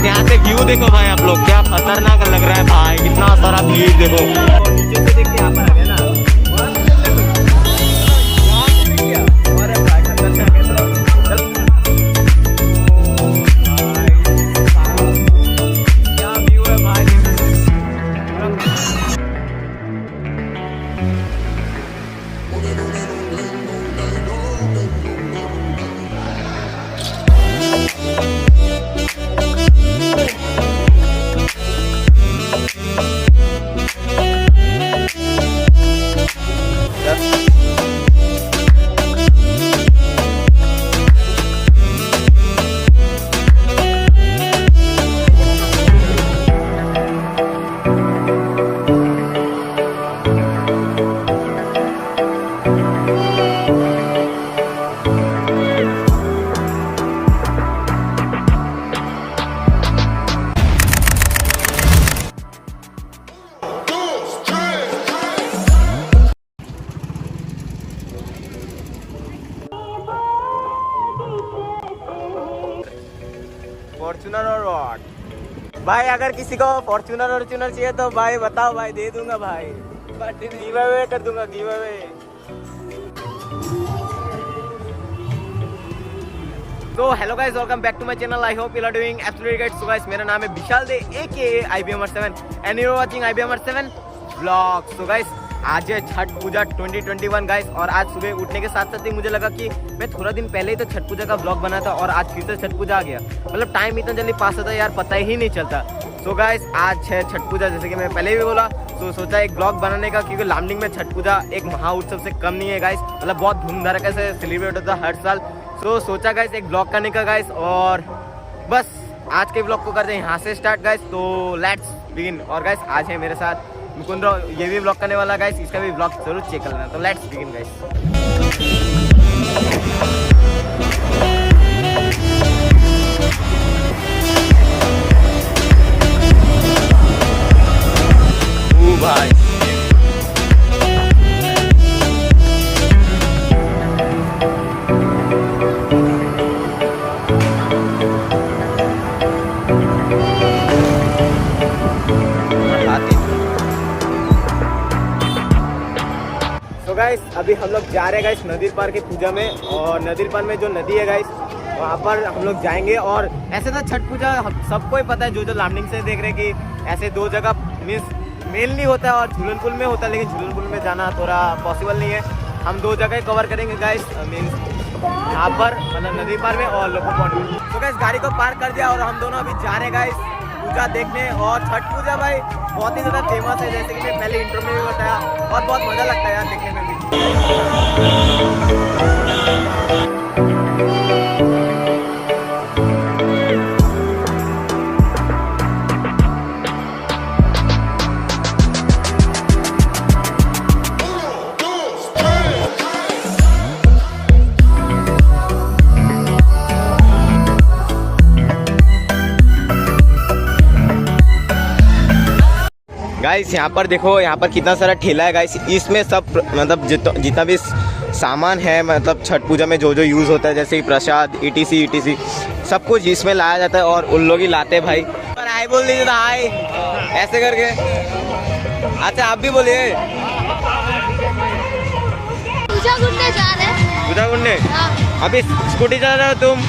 यहाँ से व्यू देखो भाई आप लोग, क्या खतरनाक लग रहा है भाई, कितना सारा भीड़ देखो। नीचे से देख के यहाँ पर आ गया ना, फॉर्च्यूनर और रॉड भाई, अगर किसी को फॉर्च्यूनर और चूनर चाहिए तो भाई बताओ भाई, दे दूंगा भाई, गिव अवे कर दूंगा, गिव अवे। तो hello guys, welcome back to my channel. I hope you are doing absolutely great. So guys, मेरा नाम है विशाल दे एके IBMR7 and you are watching IBMR7 vlog. So guys, आज है छठ पूजा 2021 गाइस, और आज सुबह उठने के साथ साथ ही मुझे लगा कि मैं थोड़ा दिन पहले ही तो छठ पूजा का व्लॉग बना था और आज फिर से छठ पूजा आ गया। मतलब टाइम इतना जल्दी पास होता है यार, पता ही नहीं चलता। सो गाइस, आज है छठ पूजा, जैसे कि मैं पहले भी बोला, तो सोचा एक ब्लॉग बनाने का, क्योंकि लामडिंग में छठ पूजा एक महा उत्सव से कम नहीं है गाइस। मतलब बहुत धूमधड़के से सेलिब्रेट होता है हर साल। तो सोचा गाइस एक ब्लॉग करने का गाइस, और बस आज के ब्लॉग को करते हैं यहाँ से स्टार्ट गाइस। तो लेट्स बिगिन। और गाइस आज है मेरे साथ मुकुंद, ये भी ब्लॉग करने वाला गाइस, इसका भी ब्लॉग जरूर चेक कर लेना। तो लेट्स बिगिन गाइस। भाई तो गाइस अभी हम लोग जा रहे हैं गाइस नदीर पार की पूजा में, और नदीर पार में जो नदी है गाइस वहाँ पर हम लोग जाएंगे। और ऐसे तो छठ पूजा सबको ही पता है, जो लामडिंग से देख रहे हैं कि ऐसे दो जगह मीन्स मेनली होता है और झूलन पुल में होता है, लेकिन झूलन पुल में जाना थोड़ा पॉसिबल नहीं है। हम दो जगह कवर करेंगे गाइस, मीन्स यहाँ पर मतलब नदी पार में और लोको पॉइंट में। तो गाइस गाड़ी को पार्क कर दिया और हम दोनों अभी जा रहे हैं गाइस पूजा देखने। और छठ पूजा भाई बहुत ही ज़्यादा फेमस है, जैसे कि मैं पहले इंट्रो में भी बताया, और बहुत मज़ा लगता है यार देखने में भी। गाइस यहाँ पर देखो, यहाँ पर कितना सारा ठेला है गाइस। इसमें सब मतलब जितना भी सामान है, मतलब छठ पूजा में जो जो यूज़ होता है, जैसे प्रसाद ETC सब कुछ इसमें लाया जाता है, और उन लोग ही लाते हैं भाई। पर हाय बोल दीजिए ना, हाय ऐसे करके। अच्छा आप भी बोलिए। पूजा घूमने जा रहे हैं। पूजा घूमने? अभी स्कूटी चला रहे हो तुम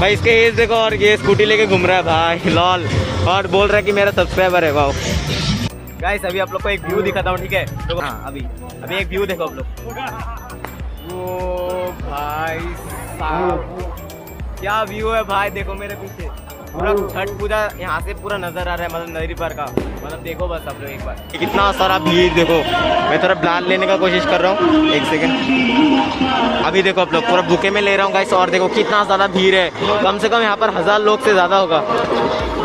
भाई? इसके एज देखो, और ये स्कूटी लेके घूम रहा है भाई, लॉल, और बोल रहा है कि मेरा सब्सक्राइबर है। वाओ गाइस, अभी आप लोग को एक व्यू दिखाता हूँ, ठीक है? तो हाँ, अभी एक व्यू देखो आप लोग। वो भाई साहब क्या व्यू है भाई, देखो मेरे पीछे पूरा छठ पूजा यहाँ से पूरा नजर आ रहा है, मतलब नदी पार का। मतलब देखो बस आप लोग एक बार, कितना सारा भीड़ देखो। मैं थोड़ा ब्लान लेने का कोशिश कर रहा हूँ, एक सेकेंड। अभी देखो आप लोग, पूरा बुके में ले रहा हूँ गाइस, और देखो कितना ज़्यादा भीड़ है। कम से कम यहाँ पर 1000 लोग से ज़्यादा होगा।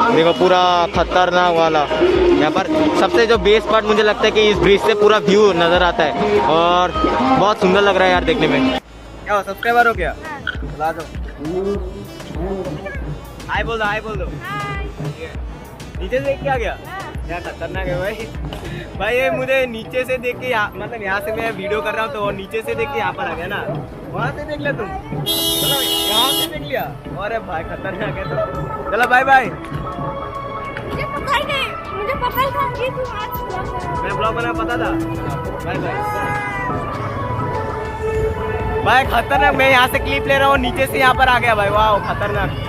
देखो पूरा खतरनाक वाला। यहाँ पर सबसे जो बेस्ट पार्ट मुझे लगता है कि इस ब्रिज से पूरा व्यू नज़र आता है, और बहुत सुंदर लग रहा है यार देखने में। क्या सब्सक्राइबर हो क्या? बुला दो, हाय बोल दो, हाय बोल दो। नीचे से देख के आ गया, क्या खतरनाक है भाई। भाई ये मुझे नीचे से देख के, मतलब यहाँ से मैं वीडियो कर रहा हूँ, तो नीचे से देख के यहाँ पर आ गया ना। वहाँ से देख ले तुम, यहाँ से देख लिया। अरे भाई खतरनाक है तो। चलो बाय बाय। मुझे पता ही नहीं, मुझे पता ही था कि तू आज मैं ब्लॉग बना पता था। बाय बाय भाई। खतरनाक। मैं यहाँ से क्लिप ले रहा हूँ, नीचे से यहाँ पर आ गया भाई। वाह खतरनाक।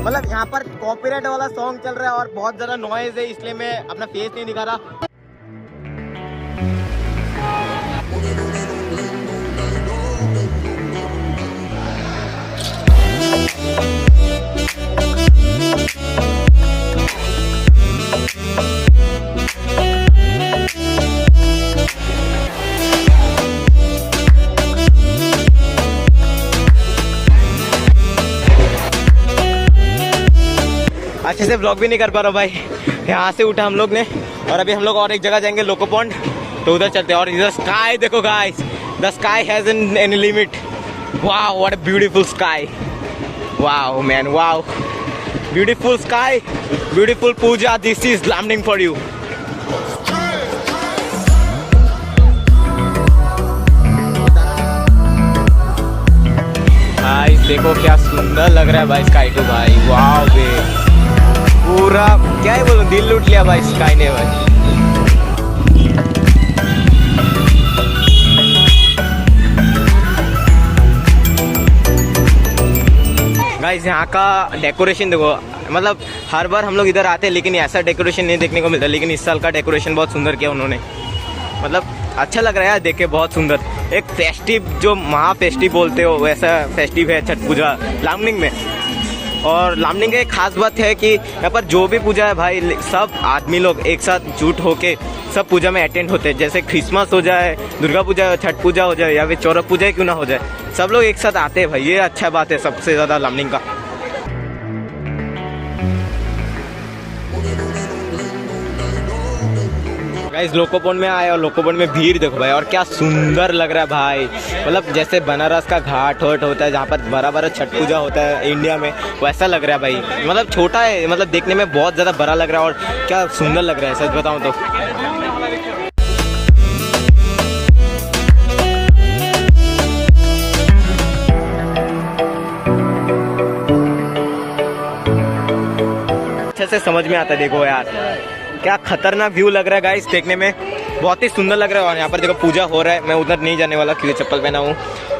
मतलब यहाँ पर कॉपीराइट वाला सॉन्ग चल रहा है और बहुत ज्यादा नॉइज है, इसलिए मैं अपना फेस नहीं दिखा रहा। अच्छे से ब्लॉग भी नहीं कर पा रहा भाई। यहाँ से उठा हम लोग ने और अभी हम लोग और एक जगह जाएंगे लोको पॉन्ड, तो उधर चलते हैं। और इधर स्काई देखो guys, the sky has any limit. Wow what a beautiful sky. Wow man wow, beautiful sky, beautiful puja. This is Lumding for you. भाई देखो क्या सुंदर लग रहा है भाई स्काई टू भाई। वाओ बे, पूरा क्या ही बोलूं, दिल लूट लिया भाई स्काई ने भाई। गाइस यहाँ का डेकोरेशन देखो, मतलब हर बार हम लोग इधर आते हैं लेकिन ऐसा डेकोरेशन नहीं देखने को मिलता, लेकिन इस साल का डेकोरेशन बहुत सुंदर किया उन्होंने। मतलब अच्छा लग रहा है देख के, बहुत सुंदर। एक फेस्टिव, जो महा फेस्टिव बोलते हो वैसा फेस्टिव है छठ पूजा लामडिंग में। और लामडिंग की एक खास बात है कि यहाँ पर जो भी पूजा है भाई, सब आदमी लोग एक साथ जुट होके सब पूजा में अटेंड होते हैं। जैसे क्रिसमस हो जाए, दुर्गा पूजा, छठ पूजा हो जाए या फिर चौरक पूजा क्यों ना हो जाए, सब लोग एक साथ आते हैं भाई। ये अच्छा बात है सबसे ज़्यादा लामडिंग का। गाइस लोको पॉन्ड में आए और लोको पॉन्ड में भीड़ देखो भाई, और क्या सुंदर लग रहा है भाई। मतलब जैसे बनारस का घाट वोट होता है जहाँ पर बड़ा बड़ा छठ पूजा होता है इंडिया में, वैसा लग रहा है भाई। मतलब छोटा है, मतलब देखने में बहुत ज़्यादा बड़ा लग रहा है और क्या सुंदर लग रहा है सच बताऊँ तो। अच्छे से समझ में आता है। देखो यार क्या खतरनाक व्यू लग रहा है गाइस, देखने में बहुत ही सुंदर लग रहा है। और यहाँ पर देखो पूजा हो रहा है, मैं उधर नहीं जाने वाला क्योंकि चप्पल पहना हूँ।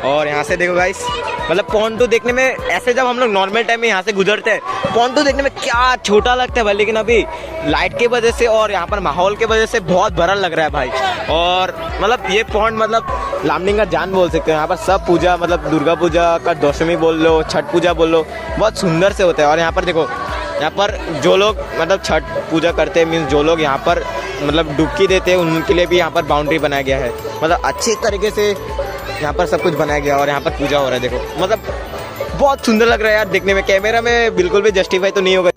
और यहाँ से देखो गाइस, मतलब पॉन्टू देखने में ऐसे जब हम लोग नॉर्मल टाइम में यहाँ से गुजरते हैं, पॉन्टू देखने में क्या छोटा लगता है भाई, लेकिन अभी लाइट की वजह से और यहाँ पर माहौल की वजह से बहुत बड़ा लग रहा है भाई। और मतलब ये पॉन्ड मतलब लामडिंग का जान बोल सकते हो। यहाँ पर सब पूजा, मतलब दुर्गा पूजा का दशमी बोल लो, छठ पूजा बोल लो, बहुत सुंदर से होता है। और यहाँ पर देखो, यहाँ पर जो लोग मतलब छठ पूजा करते हैं, मीन्स जो लोग यहाँ पर मतलब डुबकी देते हैं, उनके लिए भी यहाँ पर बाउंड्री बनाया गया है। मतलब अच्छी तरीके से यहाँ पर सब कुछ बनाया गया और यहाँ पर पूजा हो रहा है। देखो मतलब बहुत सुंदर लग रहा है यार देखने में। कैमरा में बिल्कुल भी जस्टिफाई तो नहीं होगा।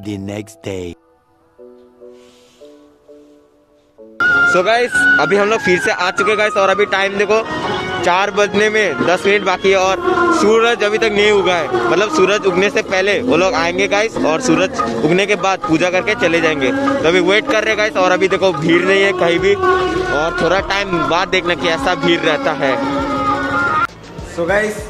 The next day. So guys अभी हम लोग फिर से आ चुके गाइस, और अभी टाइम देखो 4 बजने में 10 मिनट बाकी है और सूरज अभी तक नहीं उगा है। मतलब सूरज उगने से पहले वो लोग आएंगे गाइस और सूरज उगने के बाद पूजा करके चले जाएंगे। तो अभी वेट कर रहे हैं गाइस और अभी देखो भीड़ नहीं है कहीं भी और थोड़ा टाइम बाद देखना कि ऐसा भीड़ रहता है। सो गाइस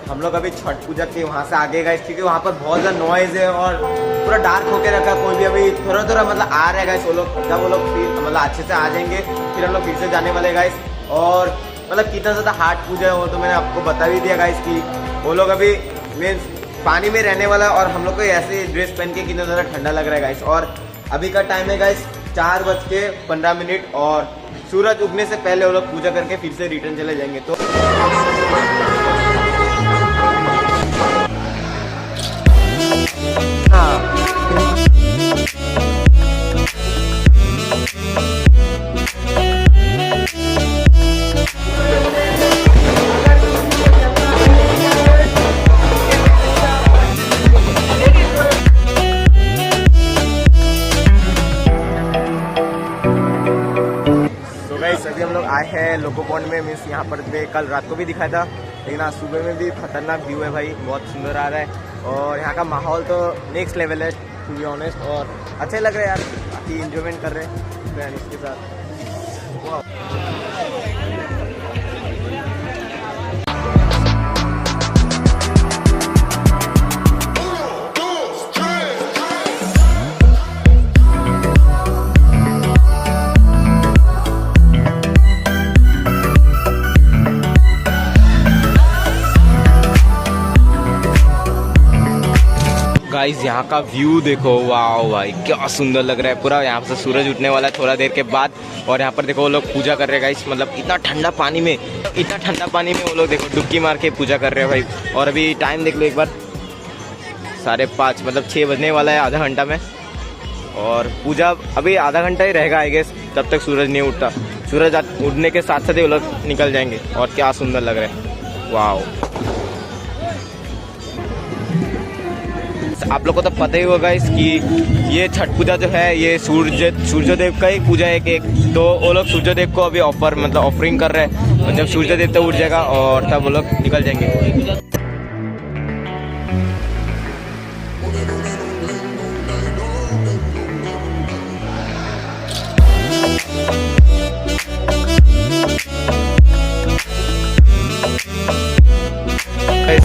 हम लोग अभी छठ पूजा के वहाँ से आगे गाइस क्योंकि वहाँ पर बहुत ज़्यादा नॉइज़ है और पूरा डार्क होके रखा। कोई भी अभी थोड़ा थोड़ा मतलब आ रहा है गाइस। वो लोग जब वो लोग फिर मतलब अच्छे से आ जाएंगे फिर हम लोग फिर से जाने वाले गाइस। और मतलब कितना ज़्यादा हार्ड पूजा है वो तो मैंने आपको बता भी दिया गाइस कि वो लोग अभी मीन्स पानी में रहने वाला है और हम लोग को ऐसे ड्रेस पहन के कितना ज़्यादा ठंडा लग रहा है गाइस। और अभी का टाइम है गाइस 4:15 और सूरज उगने से पहले वो लोग पूजा करके फिर से रिटर्न चले जाएंगे। तो अभी हम लोग आए हैं लोको पॉइंट में। मीन्स यहाँ पर कल रात को भी दिखाया था लेकिन आज सुबह में भी खतरनाक व्यू है भाई, बहुत सुंदर आ रहा है और यहाँ का माहौल तो नेक्स्ट लेवल है टू बी ऑनेस्ट। और अच्छे लग रहे हैं यार, काफ़ी इंजॉयमेंट कर रहे हैं फ्रेंड्स के साथ। गाइस यहाँ का व्यू देखो, वाह भाई क्या सुंदर लग रहा है पूरा। यहाँ से सूरज उठने वाला है थोड़ा देर के बाद और यहाँ पर देखो वो लोग पूजा कर रहे हैं गाइस। मतलब इतना ठंडा पानी में वो लोग देखो डुबकी मार के पूजा कर रहे हैं भाई। और अभी टाइम देख लो एक बार, 5:30 मतलब 6 बजने वाला है आधा घंटा में। और पूजा अभी आधा घंटा ही रहेगा आई गेस, तब तक सूरज नहीं उठता। सूरज उठने के साथ साथ ही वो लोग निकल जाएंगे और क्या सुंदर लग रहा है, वाह। आप लोग को तो पता ही होगा कि ये छठ पूजा जो है ये सूर्यदेव का ही पूजा है एक। तो वो लोग सूर्यदेव को अभी ऑफरिंग कर रहे हैं और जब सूर्यदेव तो उठ जाएगा और तब वो लोग निकल जाएंगे।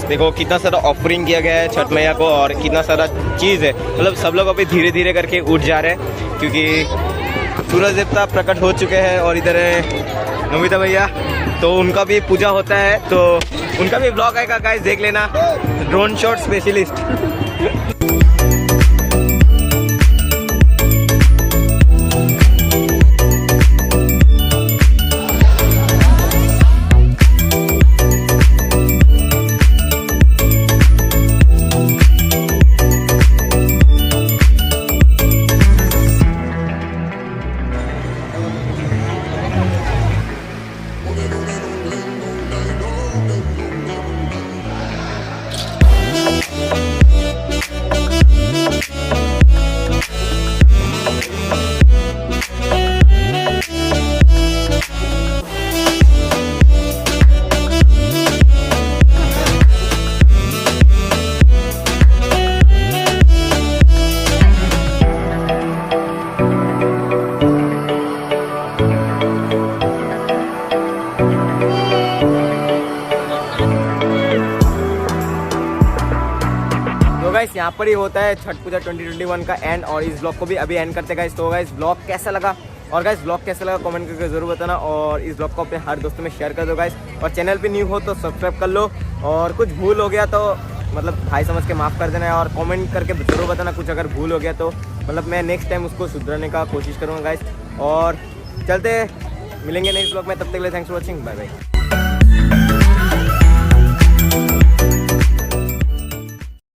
देखो कितना सारा ऑफरिंग किया गया है छठ मैया को और कितना सारा चीज़ है। मतलब सब लोग अभी धीरे धीरे करके उठ जा रहे हैं क्योंकि सूरज देवता प्रकट हो चुके हैं। और इधर है नमिता भैया, तो उनका भी पूजा होता है तो उनका भी ब्लॉग आएगा गाइस, देख लेना, ड्रोन शॉट स्पेशलिस्ट। गाइस यहाँ पर ही होता है छठ पूजा 2021 का एंड। और इस ब्लॉग को भी अभी एंड करते गाइस। तो गाइस ब्लॉग कैसा लगा और गाइस ब्लॉग कैसा लगा कमेंट करके जरूर बताना और इस ब्लॉग को अपने हर दोस्तों में शेयर कर दो गाइस। और चैनल पे न्यू हो तो सब्सक्राइब कर लो और कुछ भूल हो गया तो मतलब भाई समझ के माफ़ कर देना और कमेंट करके जरूर बताना कुछ अगर भूल हो गया तो मतलब मैं नेक्स्ट टाइम उसको सुधरने का कोशिश करूँगा गाइस। और चलते मिलेंगे नेक्स्ट ब्लॉग में, तब तक के लिए thanks for watching, bye bye.